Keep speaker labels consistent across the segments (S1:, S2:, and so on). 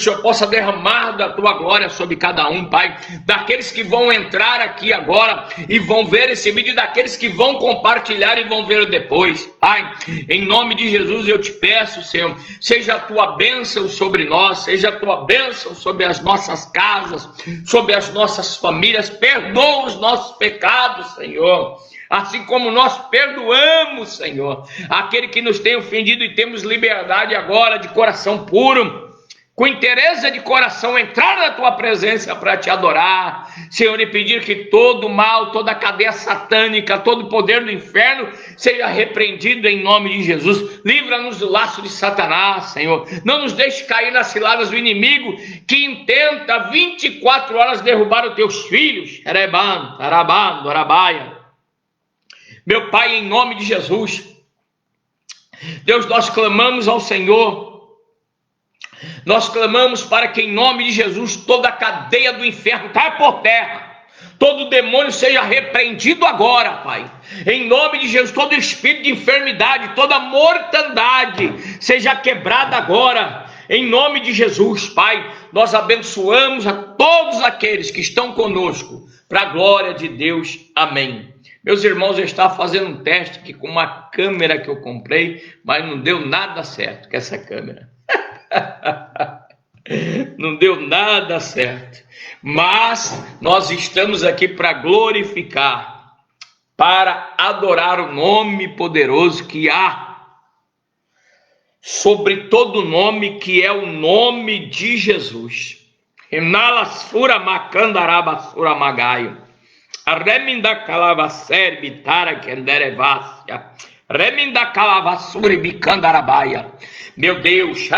S1: Senhor possa derramar da tua glória sobre cada um, Pai, daqueles que vão entrar aqui agora e vão ver esse vídeo, daqueles que vão compartilhar e vão ver depois, Pai, em nome de Jesus eu te peço, Senhor, seja a tua bênção sobre nós, seja a tua bênção sobre as nossas casas, sobre as nossas famílias, perdoa os nossos pecados, Senhor, assim como nós perdoamos, Senhor, aquele que nos tem ofendido, e temos liberdade agora de coração puro, com interesse de coração, entrar na tua presença para te adorar, Senhor, e pedir que todo mal, toda cadeia satânica, todo poder do inferno seja repreendido em nome de Jesus. Livra-nos do laço de Satanás, Senhor. Não nos deixe cair nas ciladas do inimigo que intenta 24 horas derrubar os teus filhos. Meu Pai, em nome de Jesus, Deus, nós clamamos ao Senhor. Nós clamamos para que em nome de Jesus toda a cadeia do inferno caia por terra, todo demônio seja repreendido agora, Pai, em nome de Jesus. Todo espírito de enfermidade, toda mortandade seja quebrada agora, em nome de Jesus, Pai. Nós abençoamos a todos aqueles que estão conosco, para a glória de Deus, amém. Meus irmãos, eu estava fazendo um teste aqui com uma câmera que eu comprei, mas não deu nada certo com essa câmera. Não deu nada certo, mas nós estamos aqui para glorificar, para adorar o nome poderoso que há sobre todo nome, que é o nome de Jesus. Inalasfura macandarabasura magaio, arreminda calavacer bitara kenderevácia, reminda calavassura bicandarabaia. Meu Deus,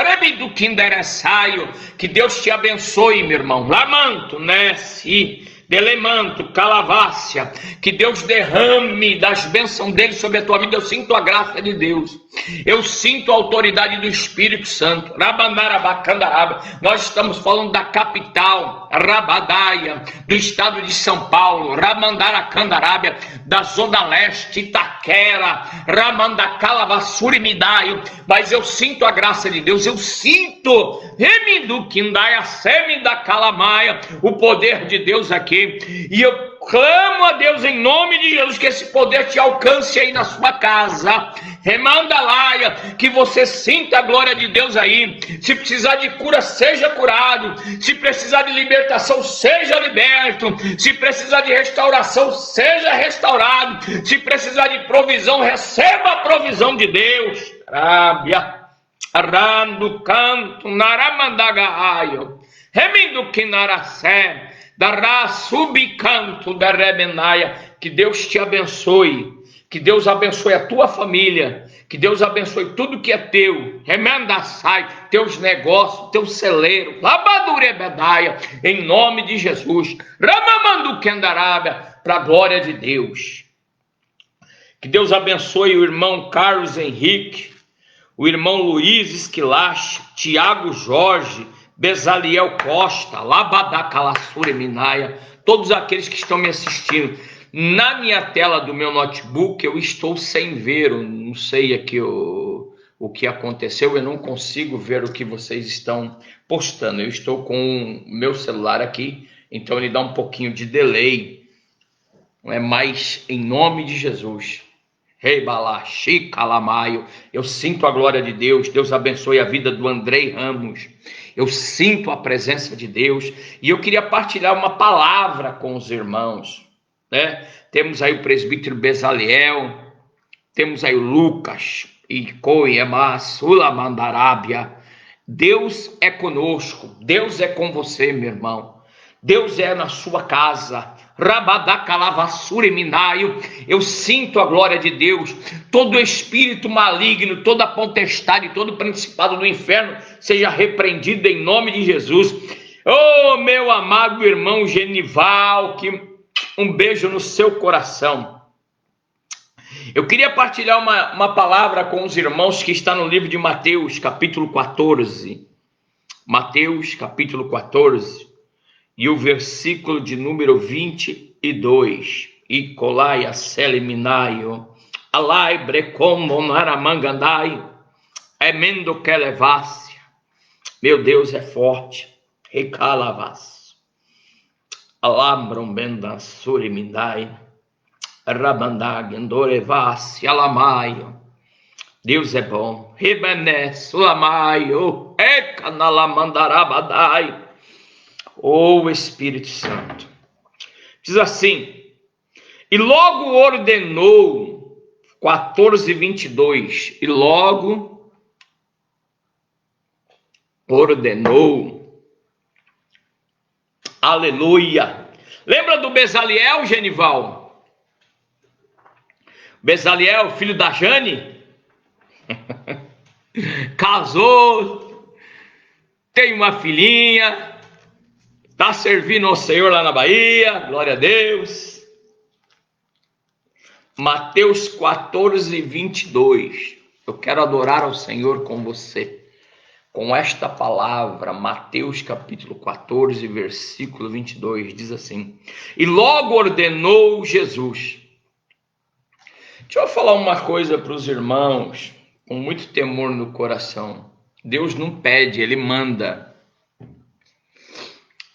S1: que Deus te abençoe, meu irmão. Lamanto, Nessi, Delemanto, Calavácia, que Deus derrame das bênçãos dele sobre a tua vida. Eu sinto a graça de Deus, eu sinto a autoridade do Espírito Santo. Rabandarabacandaraba. Nós estamos falando da capital, Rabadaia, do estado de São Paulo, Ramandaracandarábia, da zona leste, Itaquera, Ramandacalavassurimidaio. Mas eu sinto a graça de Deus, eu sinto Reminduquindaia, Semindacalamaia, o poder de Deus aqui. E eu clamo a Deus em nome de Jesus que esse poder te alcance aí na sua casa. Remanda laia, que você sinta a glória de Deus aí. Se precisar de cura, seja curado. Se precisar de libertação, seja liberto. Se precisar de restauração, seja restaurado. Se precisar de provisão, receba a provisão de Deus. Rábia, arando canto, naramandagaio, remindo quinaracé, dará subcanto da rebenaia. Que Deus te abençoe, que Deus abençoe a tua família, que Deus abençoe tudo que é teu, remenda sai, teus negócios, teu celeiro, labadurebedaia, em nome de Jesus, ramamandu kendarábia, para a glória de Deus. Que Deus abençoe o irmão Carlos Henrique, o irmão Luiz Esquilache, Tiago Jorge, Bezaliel Costa, Labadacalassure Minaia, todos aqueles que estão me assistindo. Na minha tela do meu notebook eu estou sem ver, eu não sei aqui o que aconteceu, eu não consigo ver o que vocês estão postando. Eu estou com o meu celular aqui, então ele dá um pouquinho de delay, não é mais em nome de Jesus. Rebalaxi calamaio, eu sinto a glória de Deus. Deus abençoe a vida do Andrei Ramos. Eu sinto a presença de Deus e eu queria partilhar uma palavra com os irmãos, né? Temos aí o presbítero Bezaliel, temos aí o Lucas e Coiema Sulamandarábia. Deus é conosco, Deus é com você, meu irmão. Deus é na sua casa. Rabadacalavassure minaio. Eu sinto a glória de Deus. Todo espírito maligno, toda potestade, todo principado do inferno seja repreendido em nome de Jesus. Oh, meu amado irmão Genival, que um beijo no seu coração. Eu queria partilhar uma palavra com os irmãos que está no livro de Mateus, capítulo 14. Mateus, capítulo 14. E o versículo de número 22. E colai a seliminaio, alai brecom monaramangandai, emendo que levácia. Meu Deus é forte. Recalavas. Alambrombenda surimindai. Rabandag, Andorevas, Alamaio. Deus é bom. Ribené, Sulamaio. Ecanalamandarabadai. Oh Espírito Santo. Diz assim. E logo ordenou, 14:22. E logo ordenou. Aleluia. Lembra do Bezaliel, Genival? Bezaliel, filho da Jane? Casou, tem uma filhinha, está servindo ao Senhor lá na Bahia, glória a Deus. Mateus 14:22. Eu quero adorar ao Senhor com você. Com esta palavra, Mateus capítulo 14, versículo 22, diz assim. E logo ordenou Jesus. Deixa eu falar uma coisa para os irmãos, com muito temor no coração. Deus não pede, Ele manda.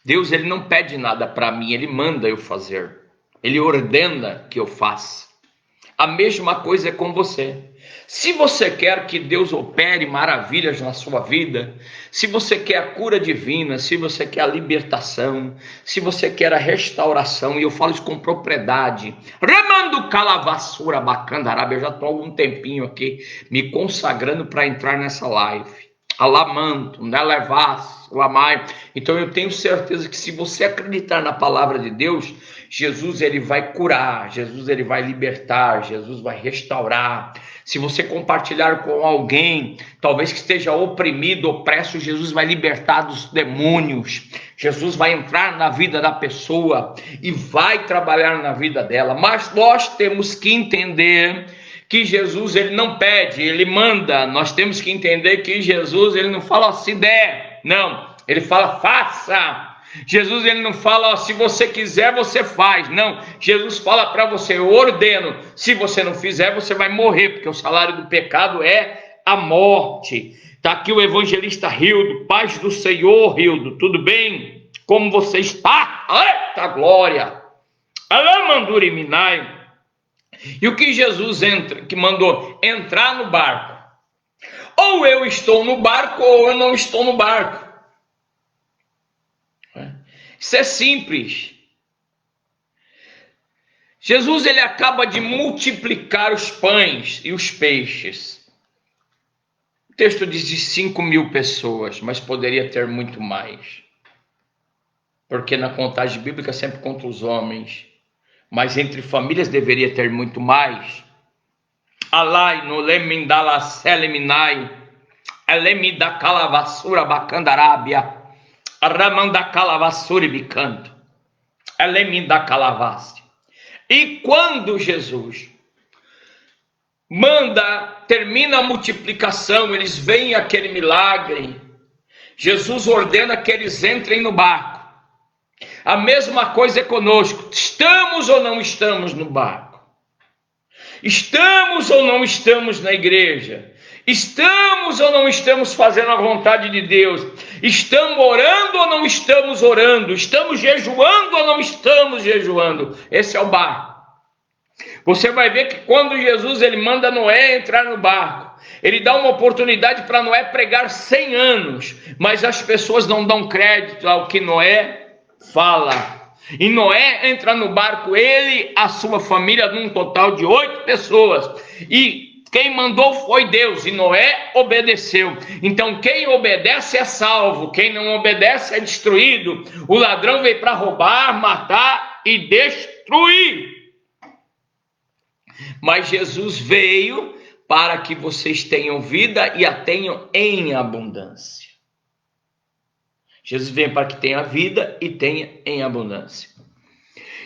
S1: Deus, Ele não pede nada para mim, Ele manda eu fazer. Ele ordena que eu faça. A mesma coisa é com você. Se você quer que Deus opere maravilhas na sua vida, se você quer a cura divina, se você quer a libertação, se você quer a restauração, e eu falo isso com propriedade, Ramando Calavassura Bacandaraba, eu já estou há algum tempinho aqui me consagrando para entrar nessa live. Alamanto, né, levas, lamai. Então eu tenho certeza que se você acreditar na palavra de Deus, Jesus ele vai curar, Jesus ele vai libertar, Jesus vai restaurar. Se você compartilhar com alguém, talvez que esteja oprimido, opresso, Jesus vai libertar dos demônios. Jesus vai entrar na vida da pessoa e vai trabalhar na vida dela. Mas nós temos que entender que Jesus ele não pede, ele manda. Nós temos que entender que Jesus ele não fala se der, não, ele fala faça. Jesus ele não fala se você quiser você faz, não. Jesus fala para você, eu ordeno. Se você não fizer você vai morrer, porque o salário do pecado é a morte. Está aqui o evangelista Rildo. Paz do Senhor, Rildo, tudo bem? Como você está? Eita glória! Alamanduri Minai. E o que Jesus que mandou? Entrar no barco. Ou eu estou no barco ou eu não estou no barco. Isso é simples. Jesus ele acaba de multiplicar os pães e os peixes. O texto diz de 5.000 pessoas, mas poderia ter muito mais. Porque na contagem bíblica sempre conta os homens. Mas entre famílias deveria ter muito mais. Alai no lemindala seleminai, elemida calavassura bacandarábia, ramanda calavassura bicanto, elemida calavaste. E quando Jesus termina a multiplicação, eles veem aquele milagre, Jesus ordena que eles entrem no barco. A mesma coisa é conosco. Estamos ou não estamos no barco? Estamos ou não estamos na igreja? Estamos ou não estamos fazendo a vontade de Deus? Estamos orando ou não estamos orando? Estamos jejuando ou não estamos jejuando? Esse é o barco. Você vai ver que quando Jesus ele manda Noé entrar no barco, ele dá uma oportunidade para Noé pregar 100 anos, mas as pessoas não dão crédito ao que Noé fala. E Noé entra no barco, ele, a sua família, num total de 8 pessoas. E quem mandou foi Deus, e Noé obedeceu. Então quem obedece é salvo, quem não obedece é destruído. O ladrão veio para roubar, matar e destruir. Mas Jesus veio para que vocês tenham vida e a tenham em abundância. Jesus veio para que tenha vida e tenha em abundância.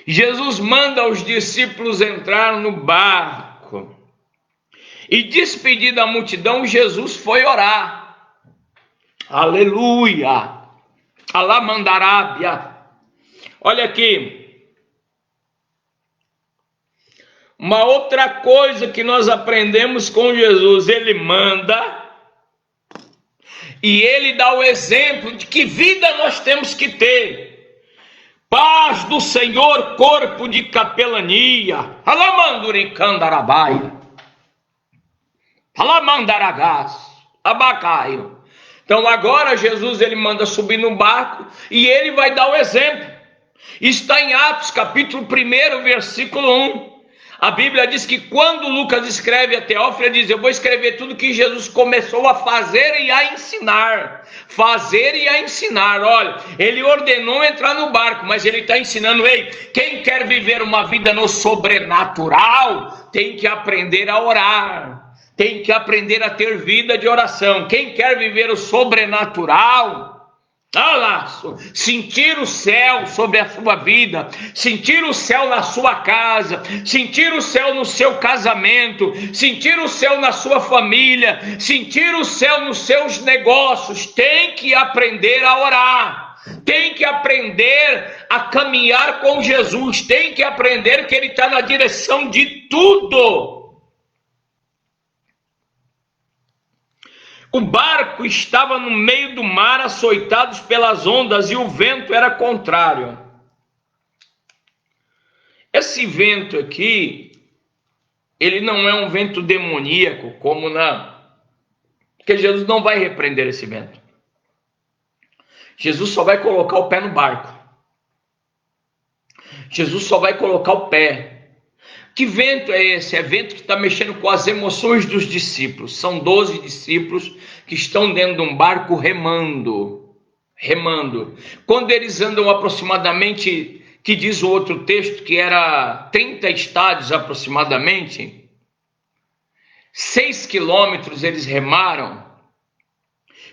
S1: Jesus manda os discípulos entrar no barco. E despedido da multidão, Jesus foi orar. Aleluia! Alamandarábia. Olha aqui. Uma outra coisa que nós aprendemos com Jesus, ele manda E ele dá o exemplo de que vida nós temos que ter. Paz do Senhor, corpo de capelania. Alamanduricandarabaia. Alamandaragás. Abacaio. Então agora Jesus ele manda subir no barco e ele vai dar o exemplo. Está em Atos capítulo 1, versículo 1. A Bíblia diz que quando Lucas escreve a Teófilo, ele diz: eu vou escrever tudo que Jesus começou a fazer e a ensinar. Fazer e a ensinar. Olha, ele ordenou entrar no barco, mas ele está ensinando: ei, quem quer viver uma vida no sobrenatural, tem que aprender a orar. Tem que aprender a ter vida de oração. Quem quer viver o sobrenatural, sentir o céu sobre a sua vida, sentir o céu na sua casa, sentir o céu no seu casamento, sentir o céu na sua família, sentir o céu nos seus negócios, tem que aprender a orar, tem que aprender a caminhar com Jesus, tem que aprender que Ele está na direção de tudo. O barco estava no meio do mar, açoitados pelas ondas, e o vento era contrário. Esse vento aqui, ele não é um vento demoníaco, como porque Jesus não vai repreender esse vento. Jesus só vai colocar o pé no barco. Jesus só vai colocar o pé. Que vento é esse? É vento que está mexendo com as emoções dos discípulos. São 12 discípulos que estão dentro de um barco remando. Quando eles andam aproximadamente, que diz o outro texto, que era 30 estádios aproximadamente, 6 quilômetros eles remaram.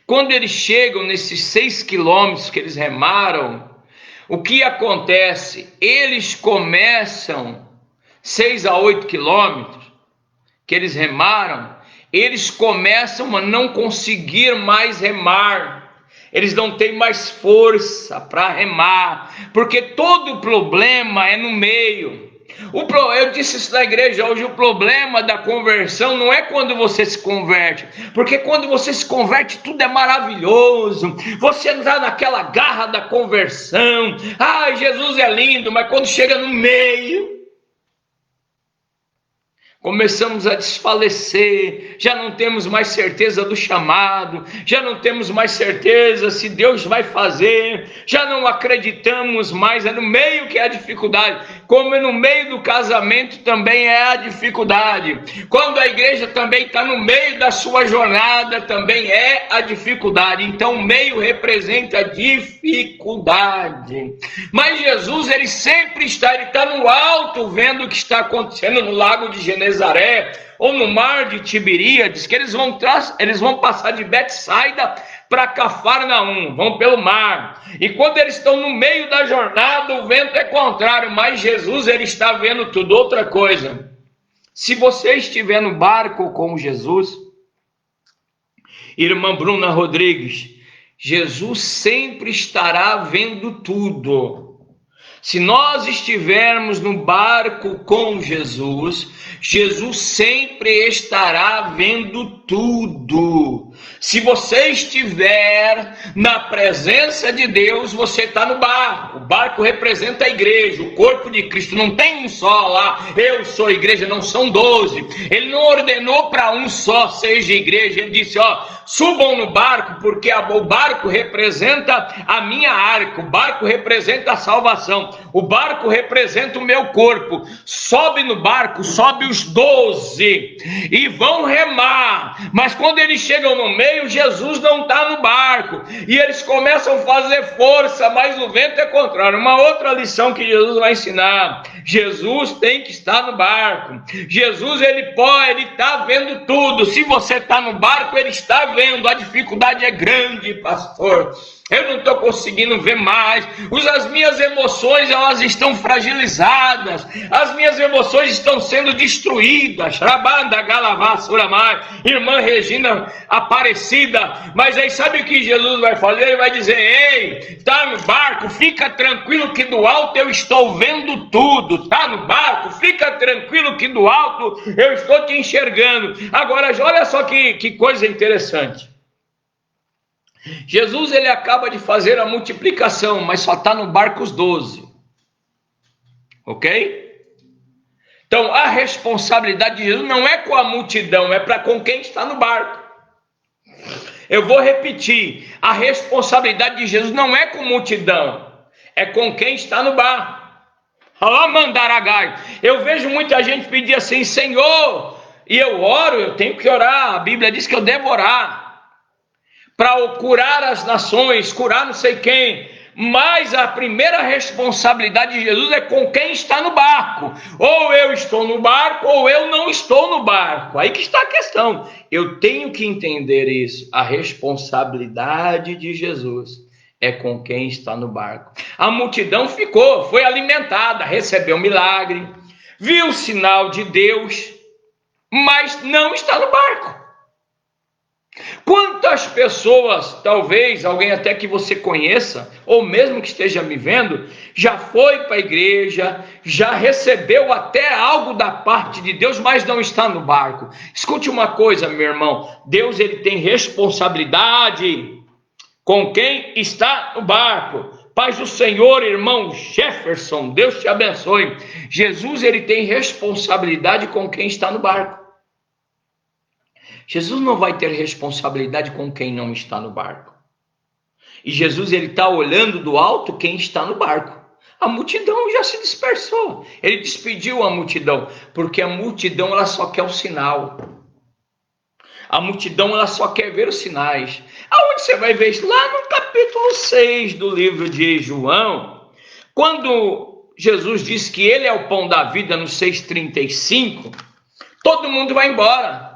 S1: Quando eles chegam nesses 6 quilômetros que eles remaram, o que acontece? Eles começam 6 a 8 quilômetros que eles remaram, eles começam a não conseguir mais remar, eles não têm mais força para remar, porque todo o problema é no meio. Eu disse isso na igreja hoje: o problema da conversão não é quando você se converte, porque quando você se converte tudo é maravilhoso, você está naquela garra da conversão, Jesus é lindo, mas quando chega no meio, começamos a desfalecer, já não temos mais certeza do chamado, já não temos mais certeza se Deus vai fazer, já não acreditamos mais. É no meio que é a dificuldade, como é no meio do casamento também é a dificuldade, quando a igreja também está no meio da sua jornada também é a dificuldade. Então o meio representa dificuldade, mas Jesus ele sempre está, ele está no alto vendo o que está acontecendo no lago de Genezaré ou no mar de Tiberíades, que eles vão passar de Betsaida para Cafarnaum, vão pelo mar, e quando eles estão no meio da jornada, o vento é contrário, mas Jesus ele está vendo tudo. Outra coisa, se você estiver no barco com Jesus, irmã Bruna Rodrigues, Jesus sempre estará vendo tudo. Se nós estivermos no barco com Jesus, Jesus sempre estará vendo tudo. Se você estiver na presença de Deus, você está no barco. O barco representa a igreja, o corpo de Cristo. Não tem um só lá, eu sou a igreja, não são 12. Ele não ordenou para um só seja igreja. Ele disse, subam no barco, porque o barco representa a minha arca, o barco representa a salvação, o barco representa o meu corpo. Sobe no barco, sobe os 12 e vão remar, mas quando eles chegam no meio, Jesus não está no barco, e eles começam a fazer força, mas o vento é contrário. Uma outra lição que Jesus vai ensinar: Jesus tem que estar no barco. Jesus ele está vendo tudo. Se você está no barco, ele está vendo. A dificuldade é grande, pastor, eu não estou conseguindo ver mais, as minhas emoções elas estão fragilizadas, as minhas emoções estão sendo destruídas. Irmã Regina Aparecida, mas aí sabe o que Jesus vai fazer? Ele vai dizer, ei, está no barco, fica tranquilo que do alto eu estou vendo tudo. Está no barco, fica tranquilo que do alto eu estou te enxergando. Agora olha só que coisa interessante. Jesus, ele acaba de fazer a multiplicação, mas só está no barco os 12. Ok? Então, a responsabilidade de Jesus não é com a multidão, é para com quem está no barco. Eu vou repetir, a responsabilidade de Jesus não é com multidão, é com quem está no barco. Eu vejo muita gente pedir assim, Senhor, e eu oro, eu tenho que orar, a Bíblia diz que eu devo orar, para curar as nações, curar não sei quem, mas a primeira responsabilidade de Jesus é com quem está no barco. Ou eu estou no barco, ou eu não estou no barco. Aí que está a questão. Eu tenho que entender isso. A responsabilidade de Jesus é com quem está no barco. A multidão ficou, foi alimentada, recebeu milagre, viu o sinal de Deus, mas não está no barco. Quantas pessoas, talvez alguém até que você conheça, ou mesmo que esteja me vendo, já foi para a igreja, já recebeu até algo da parte de Deus, mas não está no barco. Escute uma coisa, meu irmão, Deus, ele tem responsabilidade com quem está no barco. Paz do Senhor, irmão Jefferson, Deus te abençoe. Jesus, ele tem responsabilidade com quem está no barco. Jesus não vai ter responsabilidade com quem não está no barco. E Jesus, ele está olhando do alto quem está no barco. A multidão já se dispersou. Ele despediu a multidão, porque a multidão, ela só quer o sinal. A multidão, ela só quer ver os sinais. Aonde você vai ver isso? Lá no capítulo 6 do livro de João, quando Jesus diz que ele é o pão da vida, no 6,35, todo mundo vai embora.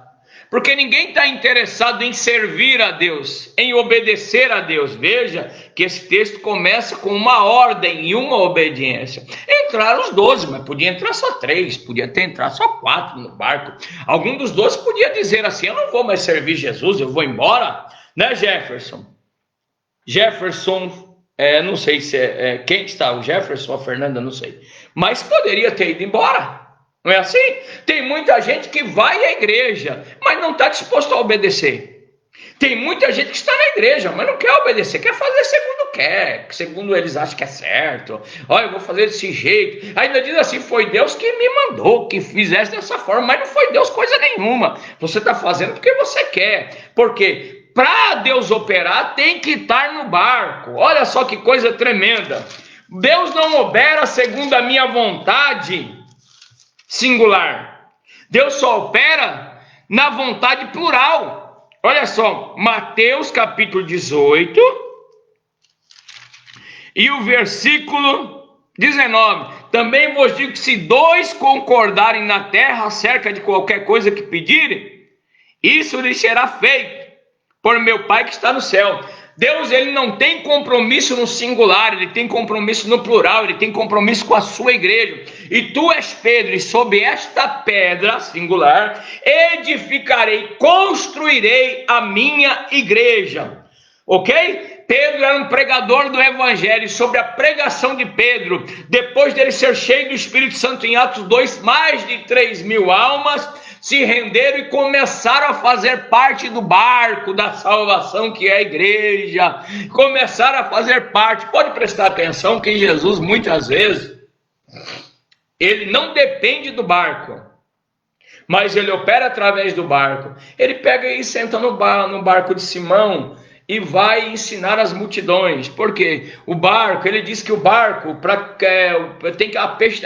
S1: Porque ninguém está interessado em servir a Deus, em obedecer a Deus. Veja que esse texto começa com uma ordem e uma obediência. Entraram os 12, mas podia entrar só 3, podia ter entrado só 4 no barco. Algum dos 12 podia dizer assim, eu não vou mais servir Jesus, eu vou embora. Né, Jefferson? Jefferson, não sei se quem está, o Jefferson ou a Fernanda, não sei. Mas poderia ter ido embora. Não é assim? Tem muita gente que vai à igreja, mas não está disposto a obedecer. Tem muita gente que está na igreja, mas não quer obedecer, quer fazer segundo quer, segundo eles acham que é certo. Olha, eu vou fazer desse jeito. Ainda diz assim, foi Deus que me mandou que fizesse dessa forma, mas não foi Deus coisa nenhuma. Você está fazendo porque você quer. Por quê? Para Deus operar, tem que estar no barco. Olha só que coisa tremenda. Deus não opera segundo a minha vontade singular. Deus só opera na vontade plural. Olha só, Mateus capítulo 18 e o versículo 19. Também vos digo que se 2 concordarem na terra acerca de qualquer coisa que pedirem, isso lhes será feito por meu Pai que está no céu. Deus, ele não tem compromisso no singular, ele tem compromisso no plural, ele tem compromisso com a sua igreja. E tu és Pedro, e sob esta pedra singular edificarei, construirei a minha igreja. Ok? Pedro era um pregador do evangelho. Sobre a pregação de Pedro, depois dele ser cheio do Espírito Santo, em Atos 2, mais de 3.000 almas se renderam e começaram a fazer parte do barco da salvação, que é a igreja. Começaram a fazer parte. Pode prestar atenção que Jesus, muitas vezes, ele não depende do barco, mas ele opera através do barco. Ele pega e senta no barco de Simão e vai ensinar as multidões. Porque o barco, ele diz que o barco,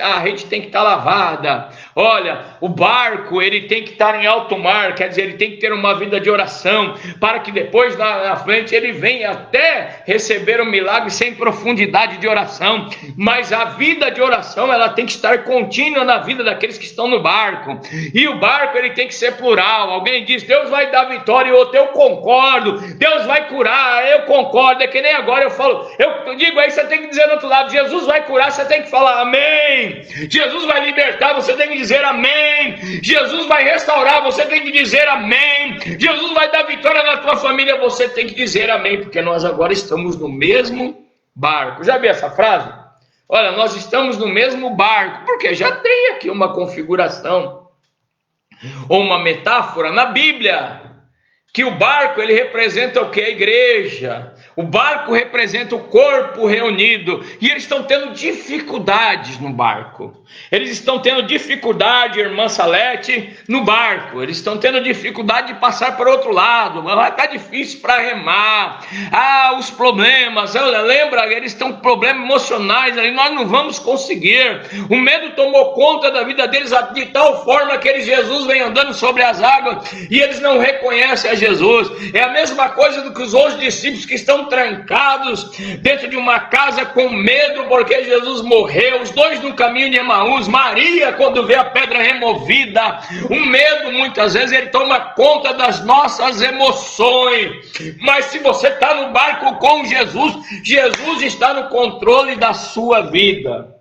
S1: a rede tem que estar lavada. Olha, o barco, ele tem que estar em alto mar, quer dizer, ele tem que ter uma vida de oração, para que depois, na frente, ele venha até receber um milagre sem profundidade de oração. Mas a vida de oração, ela tem que estar contínua na vida daqueles que estão no barco. E o barco, ele tem que ser plural. Alguém diz, Deus vai dar vitória, e outro, eu concordo. Deus vai curar, eu concordo. É que nem agora eu falo, eu digo aí, você tem que dizer do outro lado, Jesus vai curar, você tem que falar amém. Jesus vai libertar, você tem que dizer amém. Jesus vai restaurar, você tem que dizer amém. Jesus vai dar vitória na tua família, você tem que dizer amém, porque nós agora estamos no mesmo barco. Já viu essa frase? Olha, nós estamos no mesmo barco, porque já tem aqui uma configuração ou uma metáfora na Bíblia. que o barco ele representa o que? A igreja. O barco representa o corpo reunido. E eles estão tendo dificuldades no barco. Eles estão tendo dificuldade, irmã Salete, no barco. Eles estão tendo dificuldade de passar para o outro lado. Mas está difícil para remar. Os problemas. Lembra, eles estão com problemas emocionais ali. Nós não vamos conseguir. O medo tomou conta da vida deles de tal forma que Jesus vem andando sobre as águas e eles não reconhecem a Jesus. É a mesma coisa do que os outros discípulos que estão trancados dentro de uma casa com medo porque Jesus morreu, os dois no caminho de Emaús, Maria quando vê a pedra removida, o medo muitas vezes ele toma conta das nossas emoções, mas se você está no barco com Jesus, Jesus está no controle da sua vida,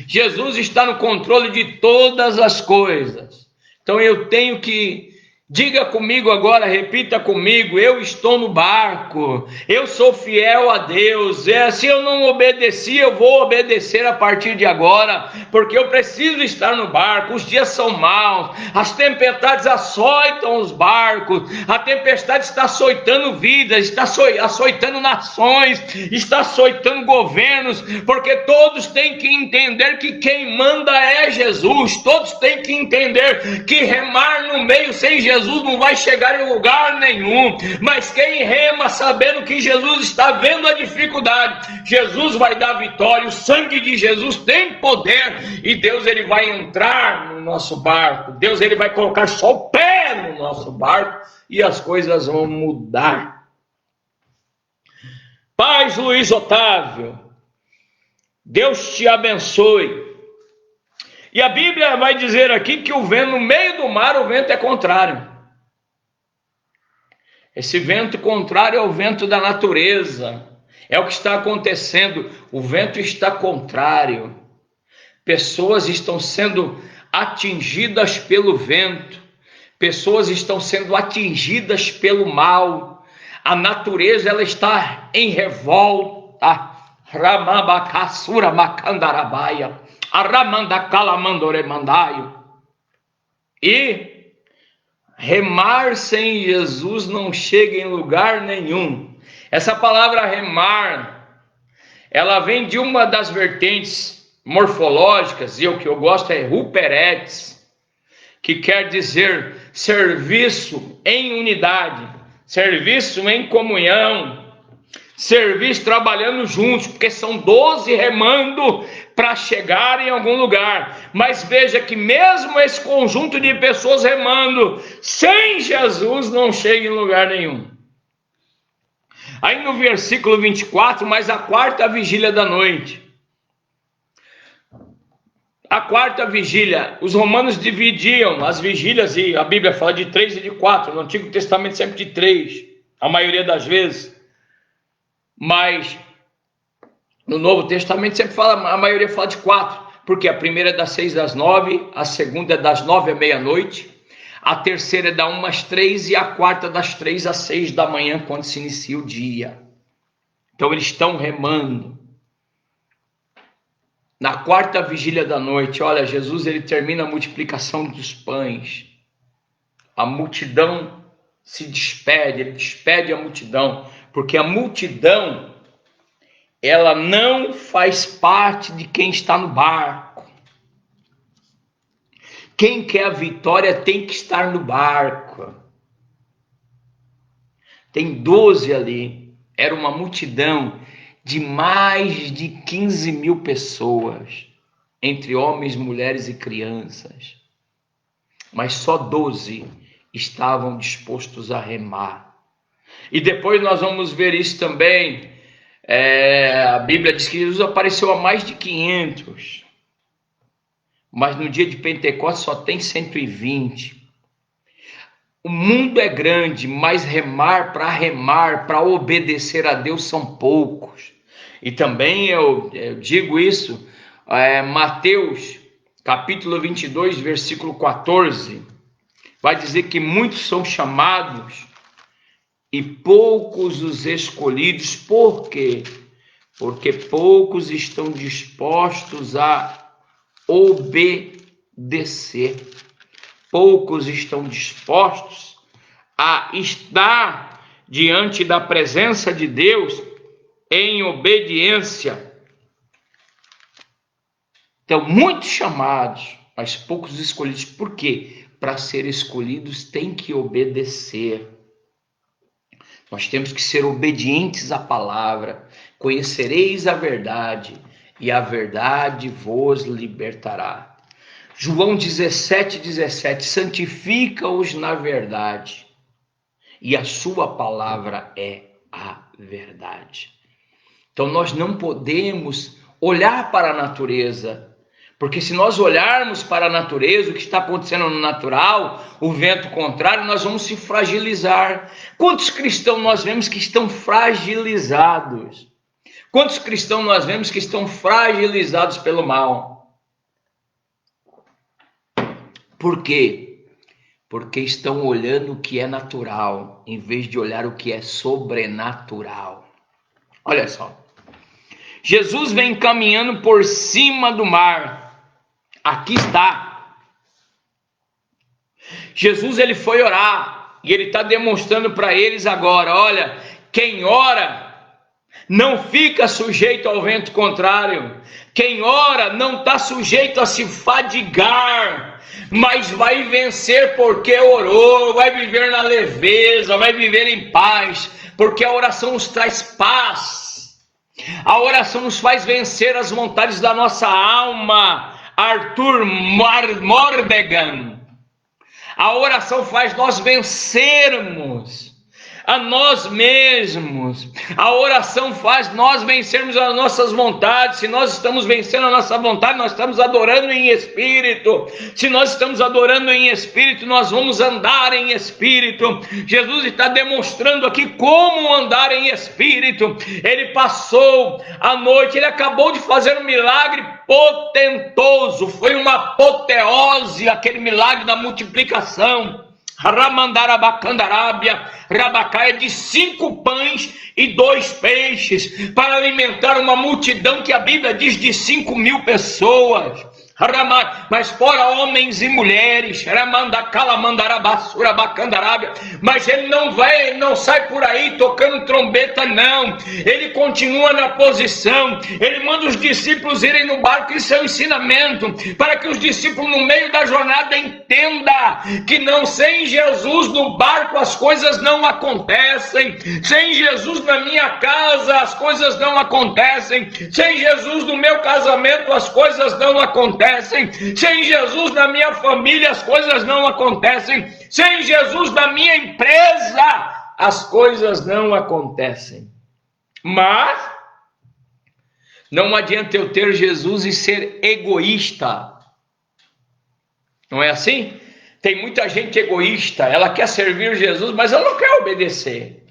S1: Jesus está no controle de todas as coisas. Então eu tenho que, diga comigo agora, repita comigo, eu estou no barco, eu sou fiel a Deus, se eu não obedeci, eu vou obedecer a partir de agora, porque eu preciso estar no barco, os dias são maus, as tempestades açoitam os barcos, a tempestade está açoitando vidas, está açoitando nações, está açoitando governos, porque todos têm que entender que quem manda é Jesus, todos têm que entender que remar no meio sem Jesus não vai chegar em lugar nenhum, mas quem rema sabendo que Jesus está vendo a dificuldade, Jesus vai dar vitória, o sangue de Jesus tem poder, e Deus ele vai entrar no nosso barco, Deus ele vai colocar só o pé no nosso barco, e as coisas vão mudar. Paz, Luiz Otávio, Deus te abençoe. E a Bíblia vai dizer aqui que o vento, no meio do mar, o vento é contrário. Esse vento contrário é o vento da natureza. É o que está acontecendo. O vento está contrário. Pessoas estão sendo atingidas pelo vento. Pessoas estão sendo atingidas pelo mal. A natureza ela está em revolta. Ramabacassura macandarabaia. E remar sem Jesus não chega em lugar nenhum. Essa palavra remar, ela vem de uma das vertentes morfológicas, e o que eu gosto é ruperetes, que quer dizer serviço em unidade, serviço em comunhão, serviço trabalhando juntos, porque são 12 remando para chegar em algum lugar. Mas veja que mesmo esse conjunto de pessoas remando, sem Jesus não chega em lugar nenhum. Aí no versículo 24, mas a quarta vigília da noite. A quarta vigília, os romanos dividiam as vigílias, e a Bíblia fala de 3 e de 4, no Antigo Testamento sempre de 3, a maioria das vezes. Mas no Novo Testamento sempre fala, a maioria fala de 4, porque a primeira é das 6 às 9, a segunda é das 9 à meia-noite, a terceira é da 1 às 3 e a quarta das 3 às 6 da manhã, quando se inicia o dia. Então eles estão remando. Na quarta vigília da noite, olha, Jesus ele termina a multiplicação dos pães. A multidão se despede, ele despede a multidão, porque a multidão, ela não faz parte de quem está no barco. Quem quer a vitória tem que estar no barco. Tem 12 ali, era uma multidão de mais de 15 mil pessoas, entre homens, mulheres e crianças. Mas só 12 estavam dispostos a remar. E depois nós vamos ver isso também. A Bíblia diz que Jesus apareceu a mais de 500. Mas no dia de Pentecostes só tem 120. O mundo é grande, mas remar, para obedecer a Deus são poucos. E também eu digo isso, Mateus capítulo 22, versículo 14, vai dizer que muitos são chamados e poucos os escolhidos. Por quê? Porque poucos estão dispostos a obedecer. Poucos estão dispostos a estar diante da presença de Deus em obediência. Então, muitos chamados, mas poucos escolhidos. Por quê? Para ser escolhidos tem que obedecer. Nós temos que ser obedientes à palavra. Conhecereis a verdade, e a verdade vos libertará. João 17:17, santifica-os na verdade, e a sua palavra é a verdade. Então nós não podemos olhar para a natureza, porque se nós olharmos para a natureza, o que está acontecendo no natural, o vento contrário, nós vamos se fragilizar. Quantos cristãos nós vemos que estão fragilizados? Quantos cristãos nós vemos que estão fragilizados pelo mal? Por quê? Porque estão olhando o que é natural, em vez de olhar o que é sobrenatural. Olha só. Jesus vem caminhando por cima do mar. Aqui está. Jesus, ele foi orar, e ele está demonstrando para eles agora, olha, quem ora não fica sujeito ao vento contrário. Quem ora não está sujeito a se fadigar, mas vai vencer porque orou, vai viver na leveza, vai viver em paz, porque a oração nos traz paz. A oração nos faz vencer as vontades da nossa alma. Arthur Mordegan. A oração faz nós vencermos a nós mesmos. A oração faz nós vencermos as nossas vontades. Se nós estamos vencendo a nossa vontade, nós estamos adorando em espírito. Se nós estamos adorando em espírito, nós vamos andar em espírito. Jesus está demonstrando aqui como andar em espírito. Ele passou a noite, ele acabou de fazer um milagre potentoso. Foi uma apoteose aquele milagre da multiplicação. Ramandarabacandarábia, Rabacaia, de 5 pães e 2 peixes, para alimentar uma multidão que a Bíblia diz de 5.000 pessoas. Mas fora homens e mulheres, mas ele não sai por aí tocando trombeta, não. Ele continua na posição. Ele manda os discípulos irem no barco, isso é um ensinamento, para que os discípulos no meio da jornada entendam que não, sem Jesus no barco as coisas não acontecem. Sem Jesus na minha casa as coisas não acontecem. Sem Jesus no meu casamento as coisas não acontecem. Sem Jesus na minha família as coisas não acontecem. Sem Jesus na minha empresa as coisas não acontecem. Mas não adianta eu ter Jesus e ser egoísta. Não é assim? Tem muita gente egoísta, ela quer servir Jesus, mas ela não quer obedecer.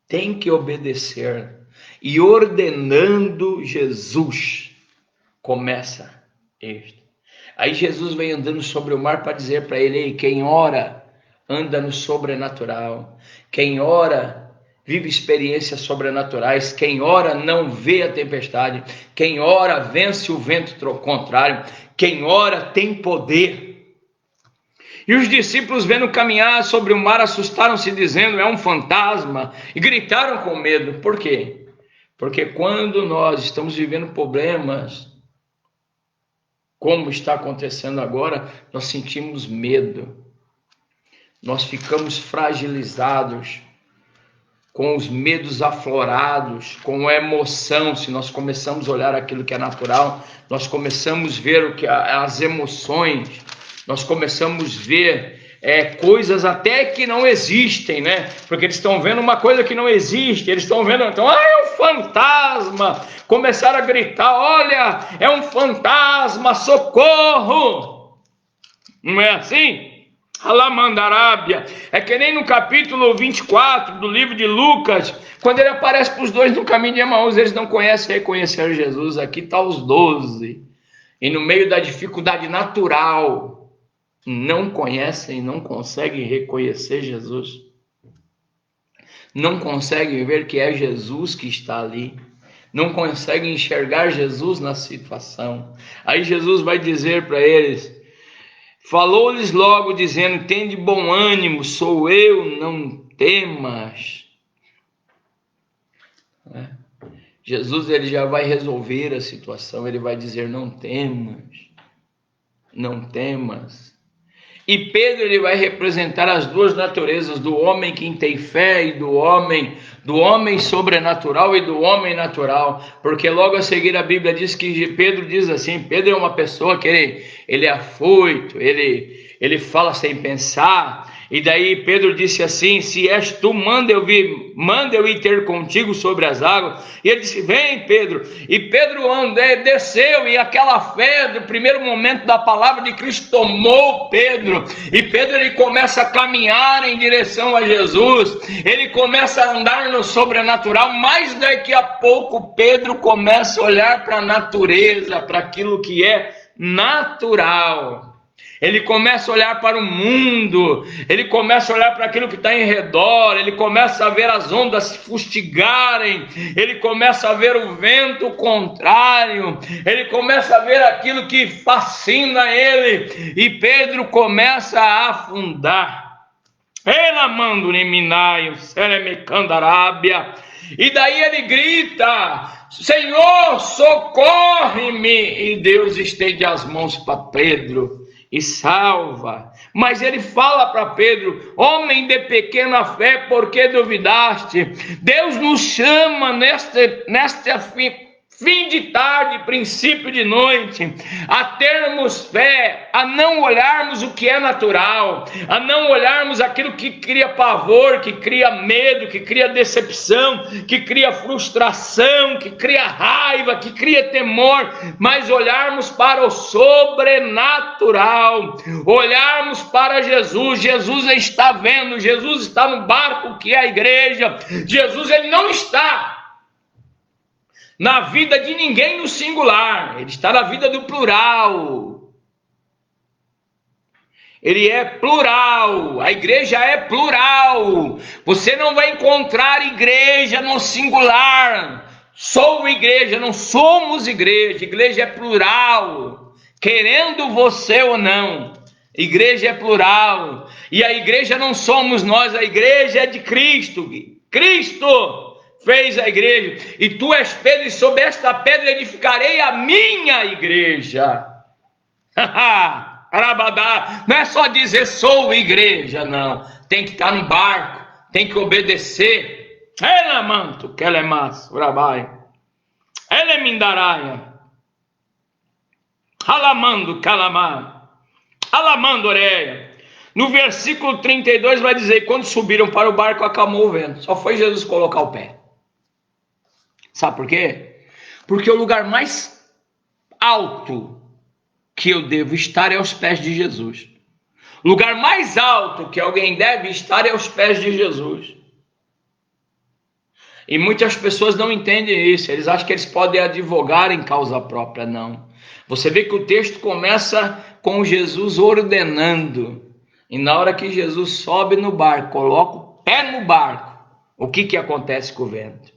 S1: Tem que obedecer. E ordenando Jesus, começa isto. Aí Jesus vem andando sobre o mar para dizer para ele: ei, quem ora anda no sobrenatural. Quem ora vive experiências sobrenaturais. Quem ora não vê a tempestade. Quem ora vence o vento contrário. Quem ora tem poder. E os discípulos, vendo caminhar sobre o mar, assustaram-se, dizendo: é um fantasma, e gritaram com medo. Por quê? Porque quando nós estamos vivendo problemas, como está acontecendo agora, nós sentimos medo. Nós ficamos fragilizados, com os medos aflorados, com a emoção. Se nós começamos a olhar aquilo que é natural, nós começamos a ver o que as emoções, nós começamos a ver coisas até que não existem, né? Porque eles estão vendo uma coisa que não existe, eles estão vendo, então, é um fantasma. Começaram a gritar: olha, é um fantasma, socorro! Não é assim? Alamandarábia. É que nem no capítulo 24 do livro de Lucas, quando ele aparece para os dois no caminho de Emaús, eles não conhecem reconhecer Jesus. Aqui está os 12, e no meio da dificuldade natural, não conhecem, não conseguem reconhecer Jesus, não conseguem ver que é Jesus que está ali, não conseguem enxergar Jesus na situação. Aí Jesus vai dizer para eles: Falou-lhes logo, dizendo: tende bom ânimo, sou eu, não temas. Jesus, ele já vai resolver a situação, ele vai dizer: não temas, não temas. E Pedro, ele vai representar as duas naturezas, do homem que tem fé e do homem sobrenatural e do homem natural, porque logo a seguir a Bíblia diz que Pedro diz assim: Pedro é uma pessoa que ele é afoito, ele fala sem pensar. E daí Pedro disse assim: se és tu, manda eu ir ter contigo sobre as águas. E ele disse: vem, Pedro. E Pedro desceu, e aquela fé do primeiro momento da palavra de Cristo tomou Pedro. E Pedro, ele começa a caminhar em direção a Jesus, ele começa a andar no sobrenatural, mas daqui a pouco Pedro começa a olhar para a natureza, para aquilo que é natural. Ele começa a olhar para o mundo, ele começa a olhar para aquilo que está em redor, ele começa a ver as ondas se fustigarem, ele começa a ver o vento contrário, ele começa a ver aquilo que fascina ele, e Pedro começa a afundar. E daí ele grita: Senhor, socorre-me! E Deus estende as mãos para Pedro e salva. Mas ele fala para Pedro: homem de pequena fé, por que duvidaste? Deus nos chama nesta fim de tarde, princípio de noite, a termos fé, a não olharmos o que é natural, a não olharmos aquilo que cria pavor, que cria medo, que cria decepção, que cria frustração, que cria raiva, que cria temor, mas olharmos para o sobrenatural, olharmos para Jesus. Jesus está vendo, Jesus está no barco que é a igreja. Jesus, ele não está na vida de ninguém no singular, ele está na vida do plural. Ele é plural, a igreja é plural. Você não vai encontrar igreja no singular. Sou igreja, não somos igreja. Igreja é plural, querendo você ou não. Igreja é plural, e a igreja não somos nós, a igreja é de Cristo. Cristo fez a igreja, e tu és Pedro, e sobre esta pedra edificarei a minha igreja. Não é só dizer sou igreja, não. Tem que estar no barco, tem que obedecer. Ela manto, que ela é massa, urabai. Ela é mindaraia. Alamando, calamar. Alamando, oreia. No versículo 32 vai dizer: quando subiram para o barco, acalmou o vento. Só foi Jesus colocar o pé. Sabe por quê? Porque o lugar mais alto que eu devo estar é aos pés de Jesus. O lugar mais alto que alguém deve estar é aos pés de Jesus. E muitas pessoas não entendem isso. Eles acham que eles podem advogar em causa própria. Não. Você vê que o texto começa com Jesus ordenando. E na hora que Jesus sobe no barco, coloca o pé no barco, o que acontece com o vento?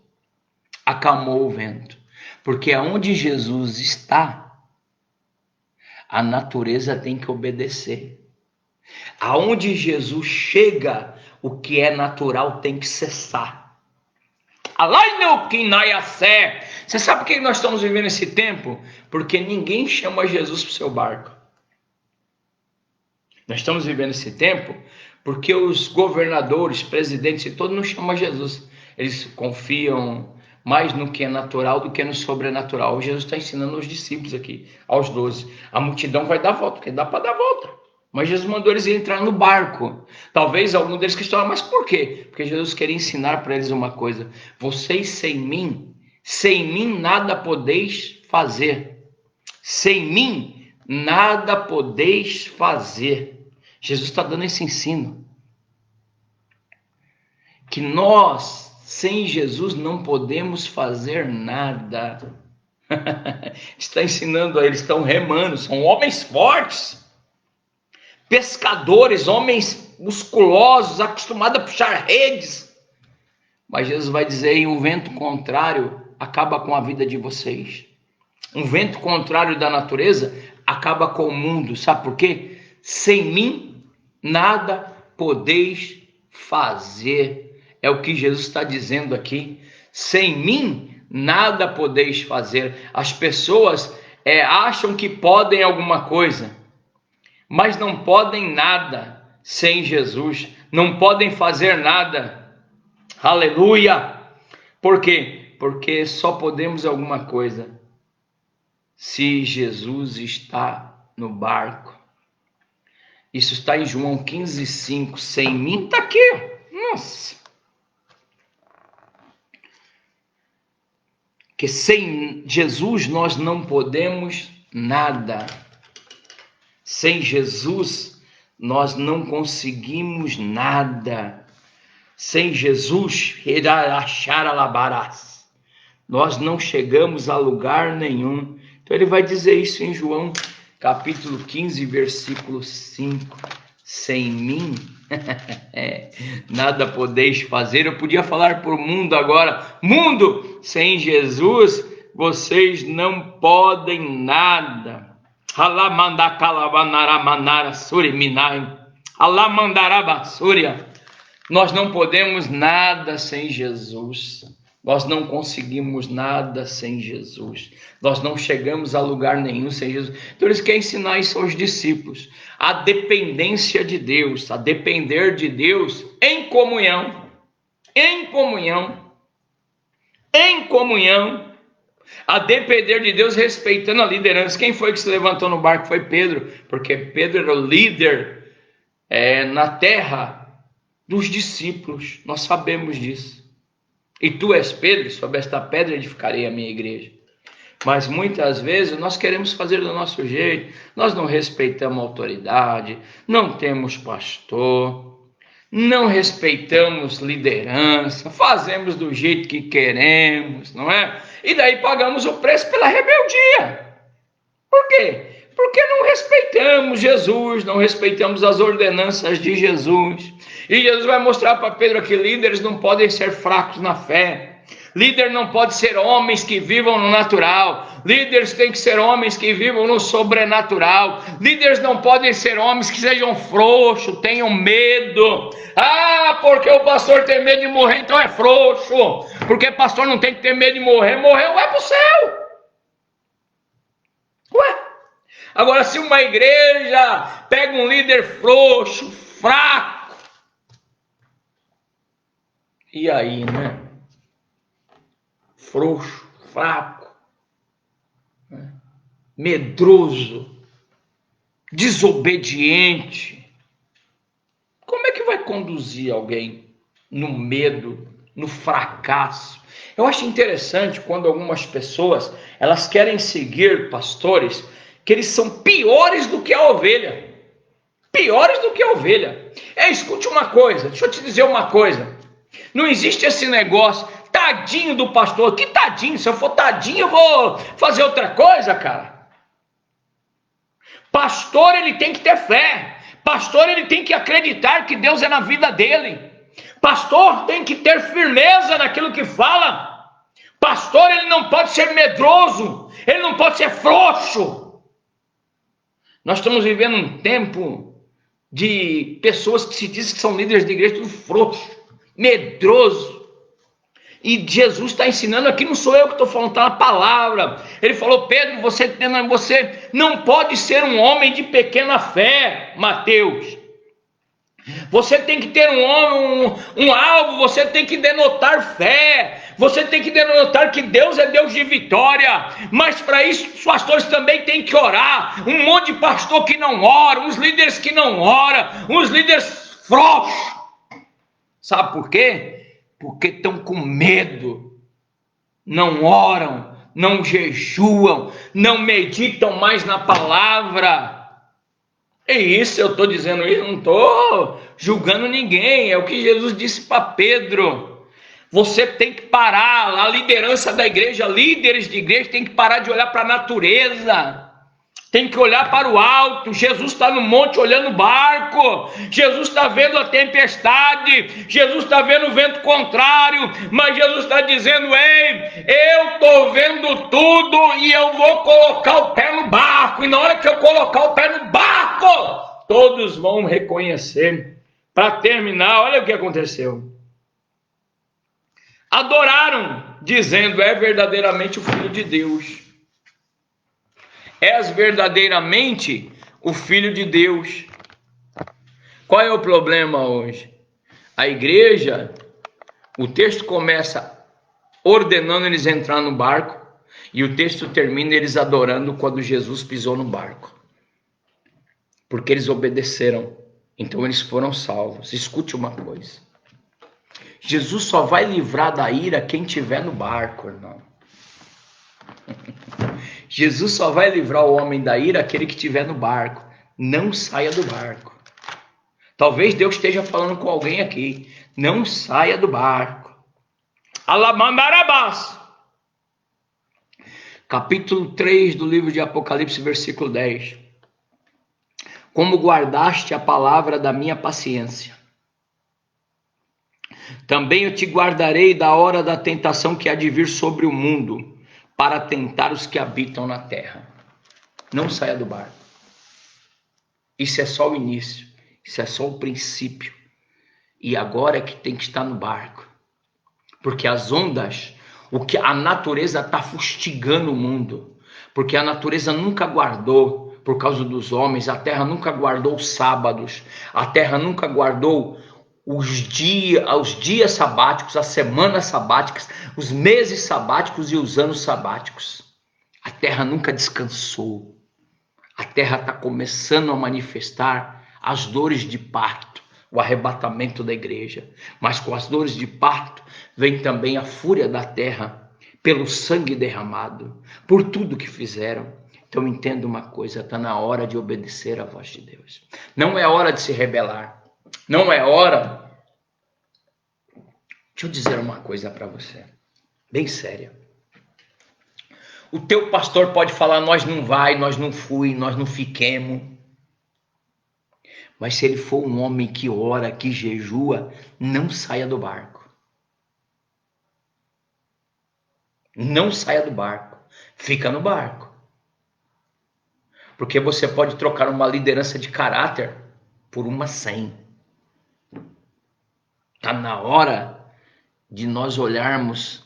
S1: Acalmou o vento. Porque aonde Jesus está, a natureza tem que obedecer. Aonde Jesus chega, o que é natural tem que cessar. Você sabe por que nós estamos vivendo esse tempo? Porque ninguém chama Jesus para o seu barco. Nós estamos vivendo esse tempo porque os governadores, presidentes e todos não chamam Jesus. Eles confiam mais no que é natural do que no sobrenatural. Jesus está ensinando aos discípulos aqui, aos 12. A multidão vai dar volta, porque dá para dar volta. Mas Jesus mandou eles entrar no barco. Talvez algum deles questionaram: mas por quê? Porque Jesus queria ensinar para eles uma coisa: vocês sem mim nada podeis fazer. Sem mim nada podeis fazer. Jesus está dando esse ensino. Que nós, sem Jesus, não podemos fazer nada. Está ensinando a eles, estão remando, são homens fortes, pescadores, homens musculosos, acostumados a puxar redes. Mas Jesus vai dizer: um vento contrário acaba com a vida de vocês. Um vento contrário da natureza acaba com o mundo. Sabe por quê? Sem mim, nada podeis fazer. É o que Jesus está dizendo aqui. Sem mim, nada podeis fazer. As pessoas acham que podem alguma coisa, mas não podem nada sem Jesus. Não podem fazer nada. Aleluia! Por quê? Porque só podemos alguma coisa se Jesus está no barco. Isso está em João 15:5. Sem mim, está aqui. Nossa! Que sem Jesus nós não podemos nada. Sem Jesus nós não conseguimos nada. Sem Jesus, nós não chegamos a lugar nenhum. Então ele vai dizer isso em João capítulo 15, versículo 5. Sem mim, nada podeis fazer. Eu podia falar para o mundo agora: mundo, sem Jesus, vocês não podem nada. Nós não podemos nada sem Jesus. Nós não conseguimos nada sem Jesus. Nós não chegamos a lugar nenhum sem Jesus. Então eles querem ensinar isso aos discípulos. A dependência de Deus, a depender de Deus em comunhão. Em comunhão. Em comunhão. A depender de Deus, respeitando a liderança. Quem foi que se levantou no barco? Foi Pedro. Porque Pedro era o líder na terra dos discípulos. Nós sabemos disso. E tu és Pedro, sobre esta pedra edificarei a minha igreja. Mas muitas vezes nós queremos fazer do nosso jeito, nós não respeitamos a autoridade, não temos pastor, não respeitamos liderança, fazemos do jeito que queremos, não é? E daí pagamos o preço pela rebeldia. Por quê? Porque não respeitamos Jesus, não respeitamos as ordenanças de Jesus. E Jesus vai mostrar para Pedro que líderes não podem ser fracos na fé. Líder não pode ser homens que vivam no natural. Líderes têm que ser homens que vivam no sobrenatural. Líderes não podem ser homens que sejam frouxos, tenham medo. Ah, porque o pastor tem medo de morrer, então é frouxo. Porque pastor não tem que ter medo de morrer. Morreu, vai para o céu. Ué? Agora, se uma igreja pega um líder frouxo, fraco, e aí, né? Frouxo, fraco, né? Medroso, desobediente. Como é que vai conduzir alguém no medo, no fracasso? Eu acho interessante quando algumas pessoas, elas querem seguir pastores que eles são piores do que a ovelha. Piores do que a ovelha. Escute uma coisa, deixa eu te dizer uma coisa. Não existe esse negócio, tadinho do pastor. Que tadinho? Se eu for tadinho, eu vou fazer outra coisa, cara. Pastor, ele tem que ter fé. Pastor, ele tem que acreditar que Deus é na vida dele. Pastor tem que ter firmeza naquilo que fala. Pastor, ele não pode ser medroso. Ele não pode ser frouxo. Nós estamos vivendo um tempo de pessoas que se dizem que são líderes de igreja, tudo frouxo, medroso. E Jesus está ensinando aqui, não sou eu que estou falando, está na palavra. Ele falou: Pedro, você não pode ser um homem de pequena fé, Mateus. Você tem que ter um alvo, você tem que denotar fé, você tem que denotar que Deus é Deus de vitória. Mas para isso os pastores também têm que orar. Um monte de pastor que não ora, uns líderes que não oram, uns líderes frouxos. Sabe por quê? Porque estão com medo, não oram, não jejuam, não meditam mais na palavra. É isso, eu estou dizendo isso, não estou julgando ninguém, é o que Jesus disse para Pedro. Você tem que parar, a liderança da igreja, líderes de igreja, tem que parar de olhar para a natureza. Tem que olhar para o alto. Jesus está no monte olhando o barco. Jesus está vendo a tempestade. Jesus está vendo o vento contrário. Mas Jesus está dizendo: ei, eu estou vendo tudo e eu vou colocar o pé no barco. E na hora que eu colocar o pé no barco, todos vão reconhecer. Para terminar, olha o que aconteceu. Adoraram, dizendo: é verdadeiramente o Filho de Deus. És verdadeiramente o Filho de Deus. Qual é o problema hoje? A igreja, o texto começa ordenando eles entrar no barco, e o texto termina eles adorando quando Jesus pisou no barco. Porque eles obedeceram, então eles foram salvos. Escute uma coisa. Jesus só vai livrar da ira quem estiver no barco, irmão. Jesus só vai livrar o homem da ira aquele que estiver no barco. Não saia do barco. Talvez Deus esteja falando com alguém aqui. Não saia do barco. Alamandarabás. Capítulo 3 do livro de Apocalipse, versículo 10. Como guardaste a palavra da minha paciência, também eu te guardarei da hora da tentação que há de vir sobre o mundo, para tentar os que habitam na terra. Não saia do barco. Isso é só o início. Isso é só o princípio. E agora é que tem que estar no barco. Porque as ondas, o que a natureza está fustigando o mundo. Porque a natureza nunca guardou, por causa dos homens, a terra nunca guardou os sábados. A terra nunca guardou os dias sabáticos, as semanas sabáticas, os meses sabáticos e os anos sabáticos. A terra nunca descansou. A terra está começando a manifestar as dores de parto, o arrebatamento da igreja. Mas com as dores de parto vem também a fúria da terra, pelo sangue derramado, por tudo que fizeram. Então entenda uma coisa, está na hora de obedecer à voz de Deus. Não é hora de se rebelar. Não é hora. Deixa eu dizer uma coisa para você, bem séria. O teu pastor pode falar: nós não vai, nós não fui, nós não fiquemos. Mas se ele for um homem que ora, que jejua, não saia do barco. Não saia do barco. Fica no barco. Porque você pode trocar uma liderança de caráter por uma sem. Está na hora de nós olharmos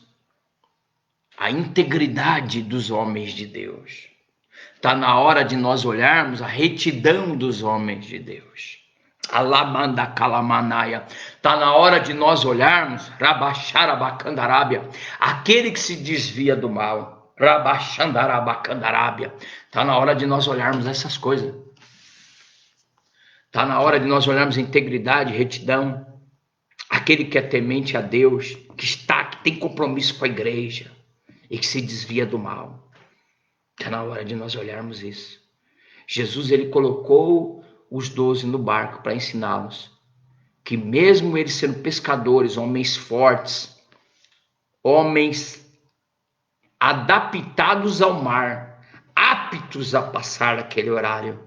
S1: a integridade dos homens de Deus. Está na hora de nós olharmos a retidão dos homens de Deus. Alamanda calamanaia. Está na hora de nós olharmos Rabacharabacandarabiá, aquele que se desvia do mal. Rabachandarabacandarábia. Está na hora de nós olharmos essas coisas. Está na hora de nós olharmos integridade, retidão. Aquele que é temente a Deus, que tem compromisso com a igreja e que se desvia do mal. Está na hora de nós olharmos isso. Jesus, ele colocou os 12 no barco para ensiná-los que mesmo eles sendo pescadores, homens fortes, homens adaptados ao mar, aptos a passar aquele horário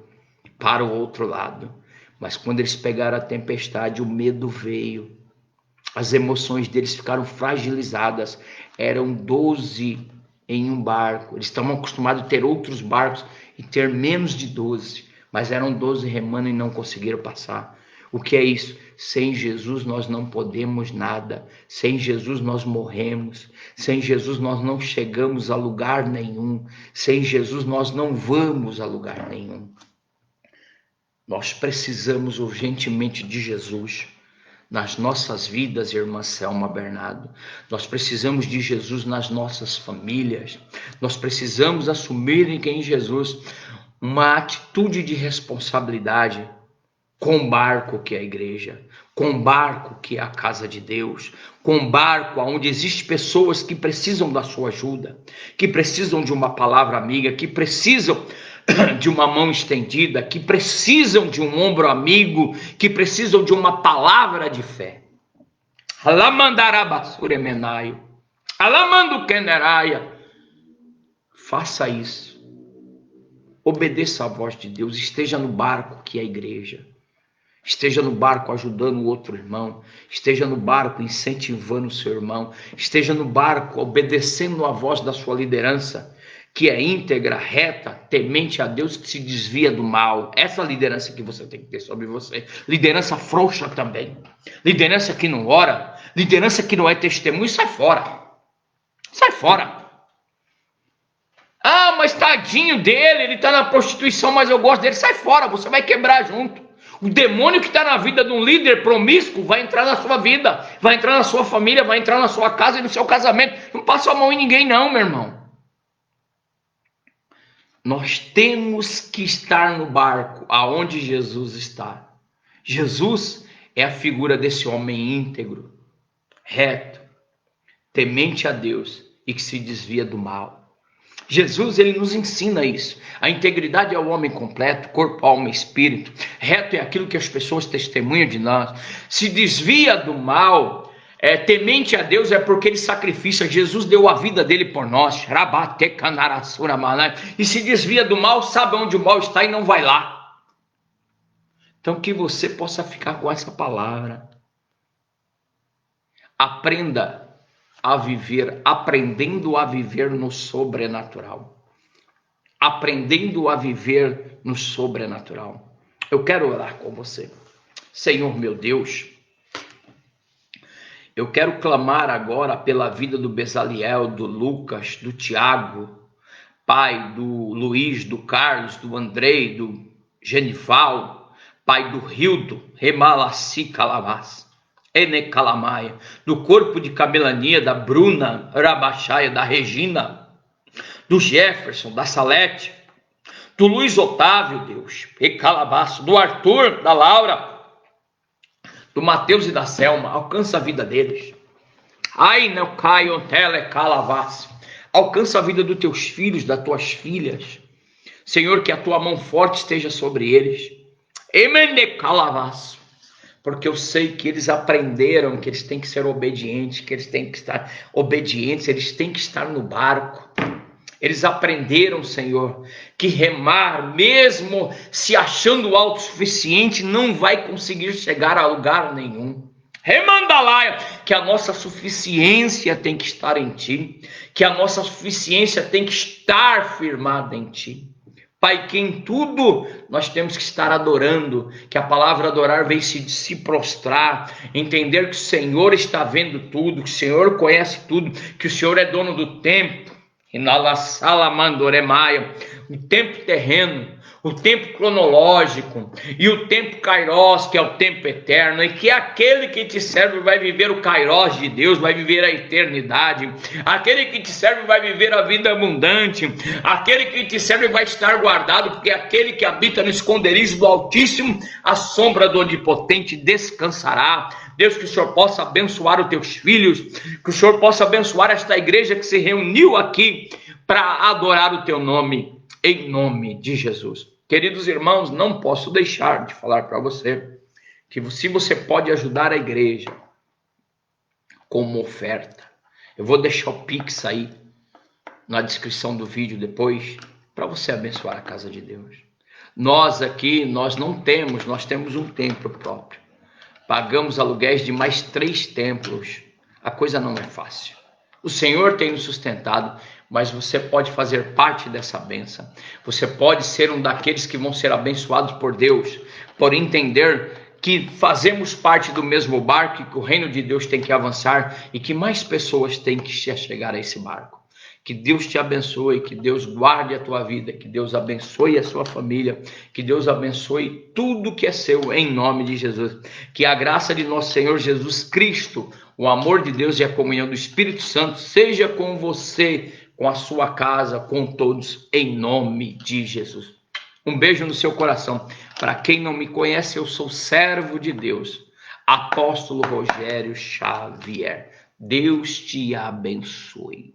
S1: para o outro lado, mas quando eles pegaram a tempestade, o medo veio, as emoções deles ficaram fragilizadas. Eram 12 em um barco. Eles estavam acostumados a ter outros barcos e ter menos de 12. Mas eram 12 remando e não conseguiram passar. O que é isso? Sem Jesus nós não podemos nada. Sem Jesus nós morremos. Sem Jesus nós não chegamos a lugar nenhum. Sem Jesus nós não vamos a lugar nenhum. Nós precisamos urgentemente de Jesus nas nossas vidas, irmã Selma Bernardo. Nós precisamos de Jesus nas nossas famílias. Nós precisamos assumir em Jesus uma atitude de responsabilidade com o barco que é a igreja, com o barco que é a casa de Deus, com o barco onde existem pessoas que precisam da sua ajuda, que precisam de uma palavra amiga, que precisam de uma mão estendida, que precisam de um ombro amigo, que precisam de uma palavra de fé. Alamandarabasuremenaio, alamandukeneraia. Faça isso. Obedeça à voz de Deus. Esteja no barco que é a igreja. Esteja no barco ajudando o outro irmão. Esteja no barco incentivando o seu irmão. Esteja no barco obedecendo à voz da sua liderança. que é íntegra, reta, temente a Deus, que se desvia do mal. Essa liderança que você tem que ter sobre você. Liderança frouxa também. Liderança que não ora. Liderança que não é testemunho. Sai fora. Sai fora. Ah, mas tadinho dele, ele está na prostituição, mas eu gosto dele. Sai fora, você vai quebrar junto. O demônio que está na vida de um líder promíscuo vai entrar na sua vida, vai entrar na sua família, vai entrar na sua casa e no seu casamento. Não passa a mão em ninguém não, meu irmão. Nós temos que estar no barco aonde Jesus está. Jesus é a figura desse homem íntegro, reto, temente a Deus e que se desvia do mal. Jesus, ele nos ensina isso. A integridade é o homem completo, corpo, alma e espírito. Reto é aquilo que as pessoas testemunham de nós. Se desvia do mal, temente a Deus é porque ele sacrifica. Jesus deu a vida dele por nós. E se desvia do mal, sabe onde o mal está e não vai lá. Então que você possa ficar com essa palavra. Aprenda a viver, aprendendo a viver no sobrenatural. Aprendendo a viver no sobrenatural. Eu quero orar com você. Senhor meu Deus, eu quero clamar agora pela vida do Bezaliel, do Lucas, do Tiago, pai do Luiz, do Carlos, do Andrei, do Genival, pai do Rildo, Remalassi Calavas. Calamaia, do corpo de Camelania, da Bruna, Rabachaia, da Regina, do Jefferson, da Salete, do Luiz Otávio, Deus, e Calabaço, do Arthur, da Laura, do Mateus e da Selma. Alcança a vida deles. Ai, não caio, tele, Calavaço. Alcança a vida dos teus filhos, das tuas filhas. Senhor, que a tua mão forte esteja sobre eles. Emene Calavaço. Porque eu sei que eles aprenderam que eles têm que ser obedientes, que eles têm que estar obedientes, eles têm que estar no barco. Eles aprenderam, Senhor, que remar, mesmo se achando autossuficiente, não vai conseguir chegar a lugar nenhum. Remandalaia, que a nossa suficiência tem que estar em Ti, que a nossa suficiência tem que estar firmada em Ti. Pai, que em tudo nós temos que estar adorando, que a palavra adorar vem se prostrar, entender que o Senhor está vendo tudo, que o Senhor conhece tudo, que o Senhor é dono do tempo, o tempo terreno, o tempo cronológico e o tempo kairos, que é o tempo eterno, e que aquele que te serve vai viver o kairos de Deus, vai viver a eternidade. Aquele que te serve vai viver a vida abundante. Aquele que te serve vai estar guardado, porque aquele que habita no esconderijo do Altíssimo, a sombra do Onipotente descansará. Deus, que o Senhor possa abençoar os teus filhos, que o Senhor possa abençoar esta igreja que se reuniu aqui para adorar o teu nome, em nome de Jesus. Queridos irmãos, não posso deixar de falar para você que se você pode ajudar a igreja com uma oferta, eu vou deixar o Pix aí na descrição do vídeo depois, para você abençoar a casa de Deus. Nós aqui, nós temos um templo próprio. Pagamos aluguéis de mais 3 templos. A coisa não é fácil. O Senhor tem nos sustentado, mas você pode fazer parte dessa bênção. Você pode ser um daqueles que vão ser abençoados por Deus, por entender que fazemos parte do mesmo barco e que o reino de Deus tem que avançar e que mais pessoas têm que chegar a esse barco. Que Deus te abençoe, que Deus guarde a tua vida, que Deus abençoe a sua família, que Deus abençoe tudo que é seu, em nome de Jesus. Que a graça de nosso Senhor Jesus Cristo, o amor de Deus e a comunhão do Espírito Santo seja com você, com a sua casa, com todos, em nome de Jesus. Um beijo no seu coração. Para quem não me conhece, eu sou servo de Deus, apóstolo Rogério Xavier. Deus te abençoe.